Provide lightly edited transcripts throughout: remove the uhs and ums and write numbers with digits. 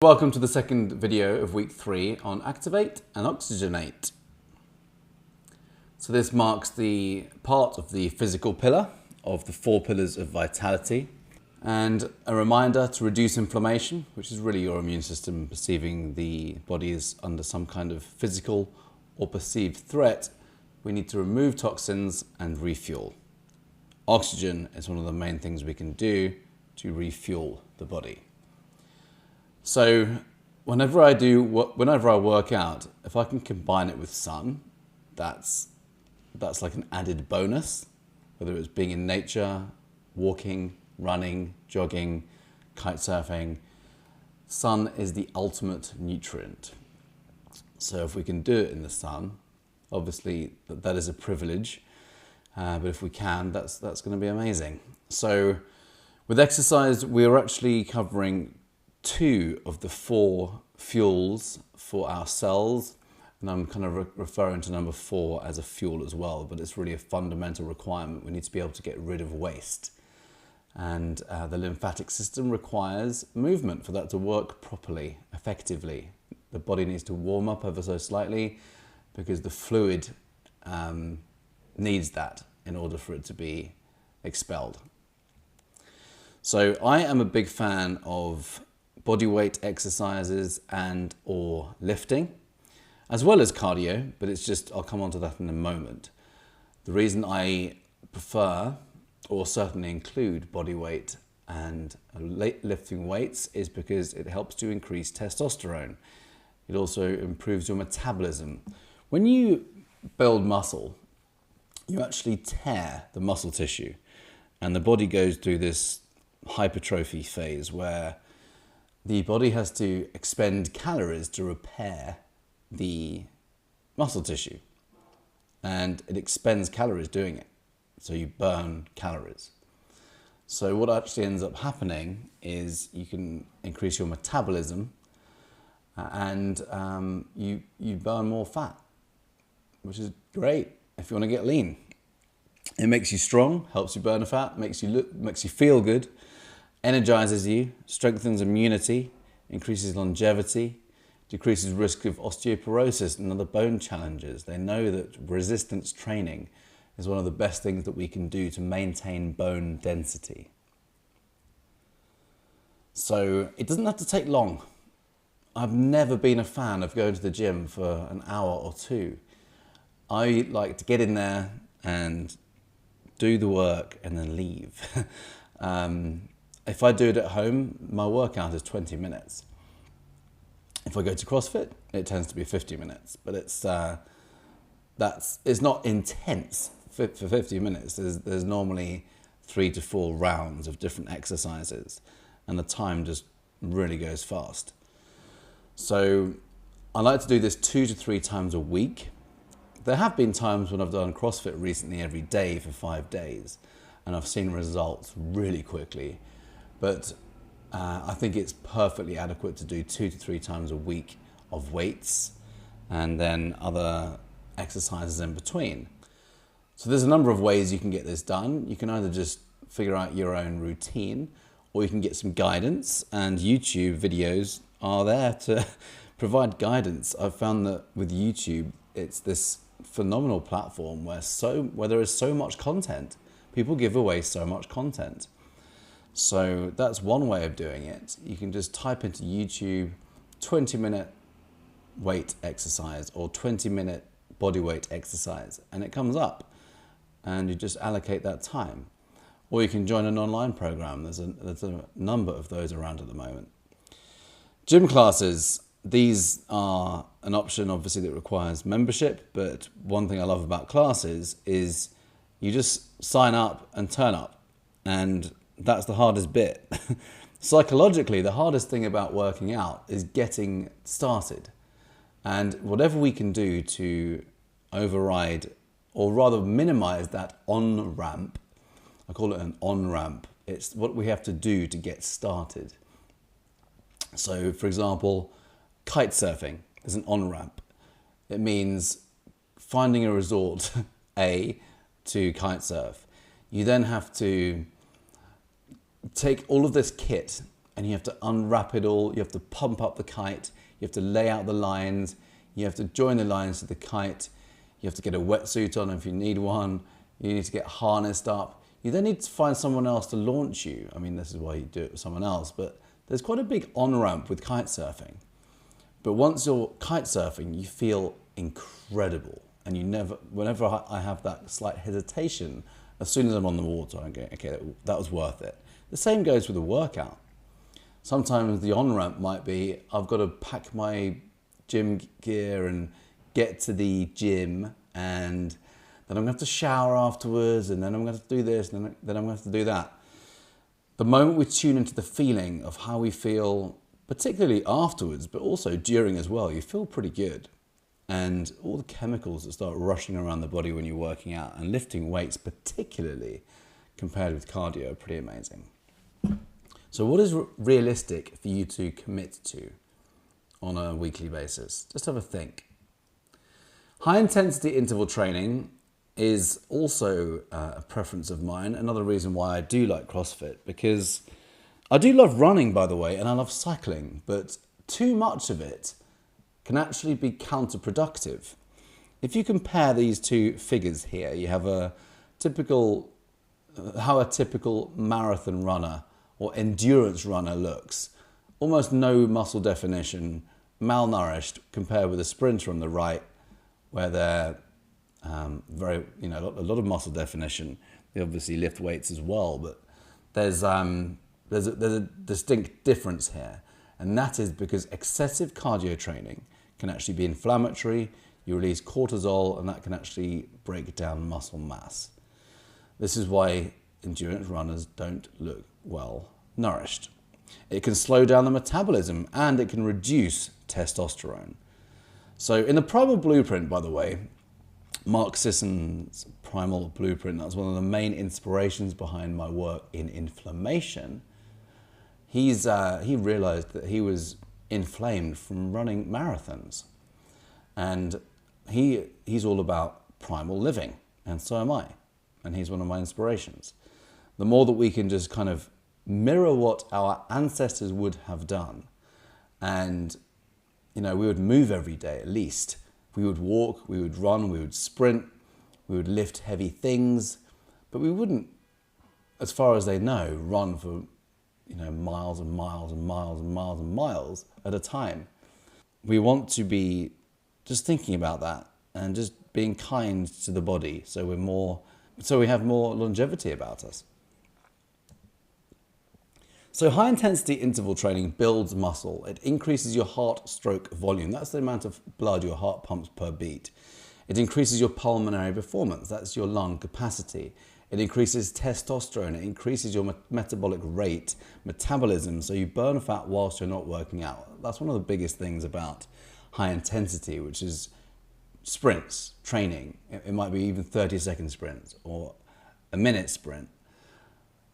Welcome to the second video of week 3 on activate and oxygenate. So this marks the part of the physical pillar of the 4 pillars of vitality, and a reminder to reduce inflammation, which is really your immune system perceiving the body is under some kind of physical or perceived threat. We need to remove toxins and refuel. Oxygen is one of the main things we can do to refuel the body. So whenever I work out, if I can combine it with sun, that's like an added bonus, whether it's being in nature, walking, running, jogging, kite surfing. Sun is the ultimate nutrient. So if we can do it in the sun, obviously that is a privilege, but if we can, that's going to be amazing. So with exercise, we're actually covering 2 of the 4 fuels for our cells, and I'm kind of referring to number 4 as a fuel as well, but it's really a fundamental requirement. We need to be able to get rid of waste, and the lymphatic system requires movement for that to work properly, effectively. The body needs to warm up ever so slightly because the fluid needs that in order for it to be expelled. So I am a big fan of body weight exercises and or lifting, as well as cardio, but I'll come on to that in a moment. The reason I prefer, or certainly include, body weight and lifting weights is because it helps to increase testosterone. It also improves your metabolism. When you build muscle, you actually tear the muscle tissue, and the body goes through this hypertrophy phase where the body has to expend calories to repair the muscle tissue, and it expends calories doing it. So you burn calories. So what actually ends up happening is you can increase your metabolism, and you burn more fat, which is great if you want to get lean. It makes you strong, helps you burn the fat, makes you feel good, energizes you, strengthens immunity, increases longevity, decreases risk of osteoporosis and other bone challenges. They know that resistance training is one of the best things that we can do to maintain bone density. So it doesn't have to take long. I've never been a fan of going to the gym for an hour or 2. I like to get in there and do the work and then leave. If I do it at home, my workout is 20 minutes. If I go to CrossFit, it tends to be 50 minutes, but it's not intense for 50 minutes. There's normally 3 to 4 rounds of different exercises, and the time just really goes fast. So I like to do this 2 to 3 times a week. There have been times when I've done CrossFit recently every day for 5 days, and I've seen results really quickly. But I think it's perfectly adequate to do 2 to 3 times a week of weights and then other exercises in between. So there's a number of ways you can get this done. You can either just figure out your own routine, or you can get some guidance, and YouTube videos are there to provide guidance. I've found that with YouTube, it's this phenomenal platform where there is so much content. People give away so much content. So that's one way of doing it. You can just type into YouTube 20-minute weight exercise or 20-minute body weight exercise, and it comes up, and you just allocate that time. Or you can join an online program. There's a number of those around at the moment. Gym classes, these are an option obviously that requires membership, but one thing I love about classes is you just sign up and turn up, and that's the hardest bit. Psychologically, the hardest thing about working out is getting started. And whatever we can do to override, or rather minimize that on-ramp, I call it an on-ramp, it's what we have to do to get started. So, for example, kite surfing is an on-ramp. It means finding a resort, to kite surf. You then have to take all of this kit and you have to unwrap it all. You have to pump up the kite. You have to lay out the lines. You have to join the lines to the kite. You have to get a wetsuit on if you need one. You need to get harnessed up. You then need to find someone else to launch you. I mean, this is why you do it with someone else, but there's quite a big on-ramp with kite surfing. But once you're kite surfing, you feel incredible. And whenever I have that slight hesitation, as soon as I'm on the water, I'm going, okay, that was worth it. The same goes with a workout. Sometimes the on-ramp might be, I've got to pack my gym gear and get to the gym, and then I'm going to have to shower afterwards, and then I'm going to have to do this, and then I'm going to have to do that. The moment we tune into the feeling of how we feel, particularly afterwards, but also during as well, you feel pretty good. And all the chemicals that start rushing around the body when you're working out, and lifting weights particularly compared with cardio, are pretty amazing. So what is realistic for you to commit to on a weekly basis? Just have a think. High intensity interval training is also a preference of mine. Another reason why I do like CrossFit, because I do love running, by the way, and I love cycling, but too much of it can actually be counterproductive. If you compare these two figures here, you have how a typical marathon runner or endurance runner looks. Almost no muscle definition, malnourished, compared with a sprinter on the right, where they're a lot of muscle definition. They obviously lift weights as well, but there's a distinct difference here, and that is because excessive cardio training can actually be inflammatory. You release cortisol, and that can actually break down muscle mass. This is why endurance runners don't look well nourished. It can slow down the metabolism, and it can reduce testosterone. So in the Primal Blueprint, by the way, Mark Sisson's Primal Blueprint, that's one of the main inspirations behind my work in inflammation. He realized that he was inflamed from running marathons, and he's all about primal living, and so am I, and he's one of my inspirations. The more that we can just kind of mirror what our ancestors would have done, and we would move every day at least. We would walk, we would run, we would sprint, we would lift heavy things, but we wouldn't, as far as they know, run for miles and miles and miles and miles and miles at a time. We want to be just thinking about that and just being kind to the body, so we have more longevity about us. So high intensity interval training builds muscle. It increases your heart stroke volume. That's the amount of blood your heart pumps per beat. It increases your pulmonary performance. That's your lung capacity. It increases testosterone. It increases your metabolic rate, metabolism, so you burn fat whilst you're not working out. That's one of the biggest things about high intensity, which is sprints, training. It might be even 30-second sprints or a minute sprint.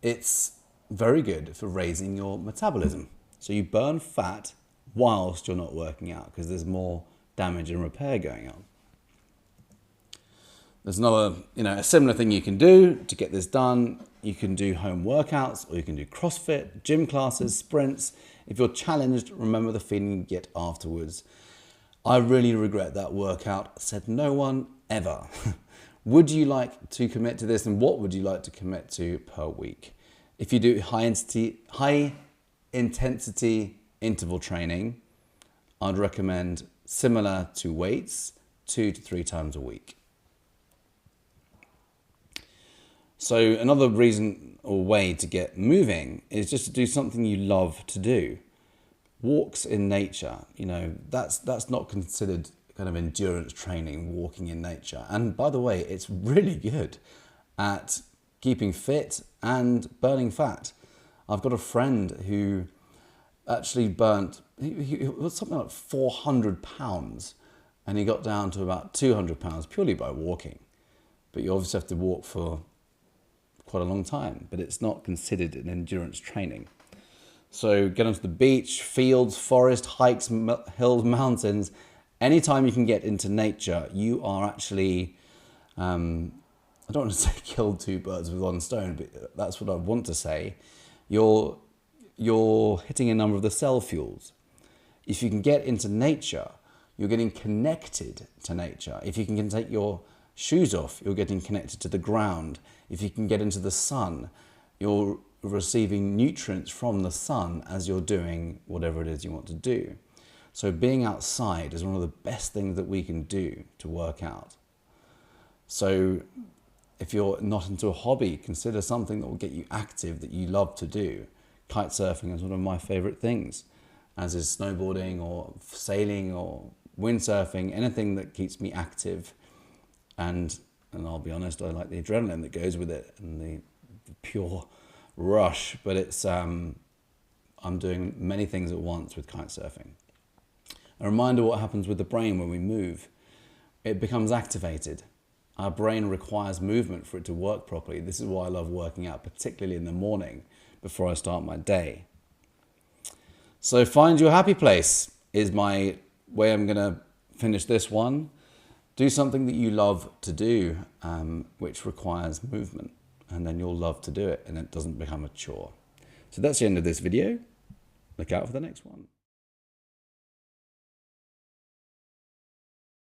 It's very good for raising your metabolism. So you burn fat whilst you're not working out, because there's more damage and repair going on. There's another, a similar thing you can do to get this done. You can do home workouts, or you can do CrossFit, gym classes, sprints. If you're challenged, remember the feeling you get afterwards. I really regret that workout, said no one ever. Would you like to commit to this, and what would you like to commit to per week? If you do high intensity interval training, I'd recommend similar to weights, 2 to 3 times a week. So another reason or way to get moving is just to do something you love to do. Walks in nature, that's not considered kind of endurance training, walking in nature. And by the way, it's really good at keeping fit and burning fat. I've got a friend who actually he was something like 400 pounds, and he got down to about 200 pounds purely by walking. But you obviously have to walk for quite a long time, but it's not considered an endurance training. So get onto the beach, fields, forest, hikes, hills, mountains. Anytime you can get into nature, you are actually, I don't want to say killed 2 birds with 1 stone, but that's what I want to say. You're you're hitting a number of the cell fuels. If you can get into nature, you're getting connected to nature. If you can take your shoes off, you're getting connected to the ground. If you can get into the sun, you're receiving nutrients from the sun as you're doing whatever it is you want to do. So being outside is one of the best things that we can do to work out. So if you're not into a hobby, consider something that will get you active, that you love to do. Kite surfing is one of my favorite things, as is snowboarding or sailing or windsurfing, anything that keeps me active. And I'll be honest, I like the adrenaline that goes with it and the pure rush, but it's I'm doing many things at once with kite surfing. A reminder what happens with the brain when we move. It becomes activated. Our brain requires movement for it to work properly. This is why I love working out, particularly in the morning before I start my day. So find your happy place is my way I'm going to finish this one. Do something that you love to do, which requires movement, and then you'll love to do it and it doesn't become a chore. So that's the end of this video. Look out for the next one.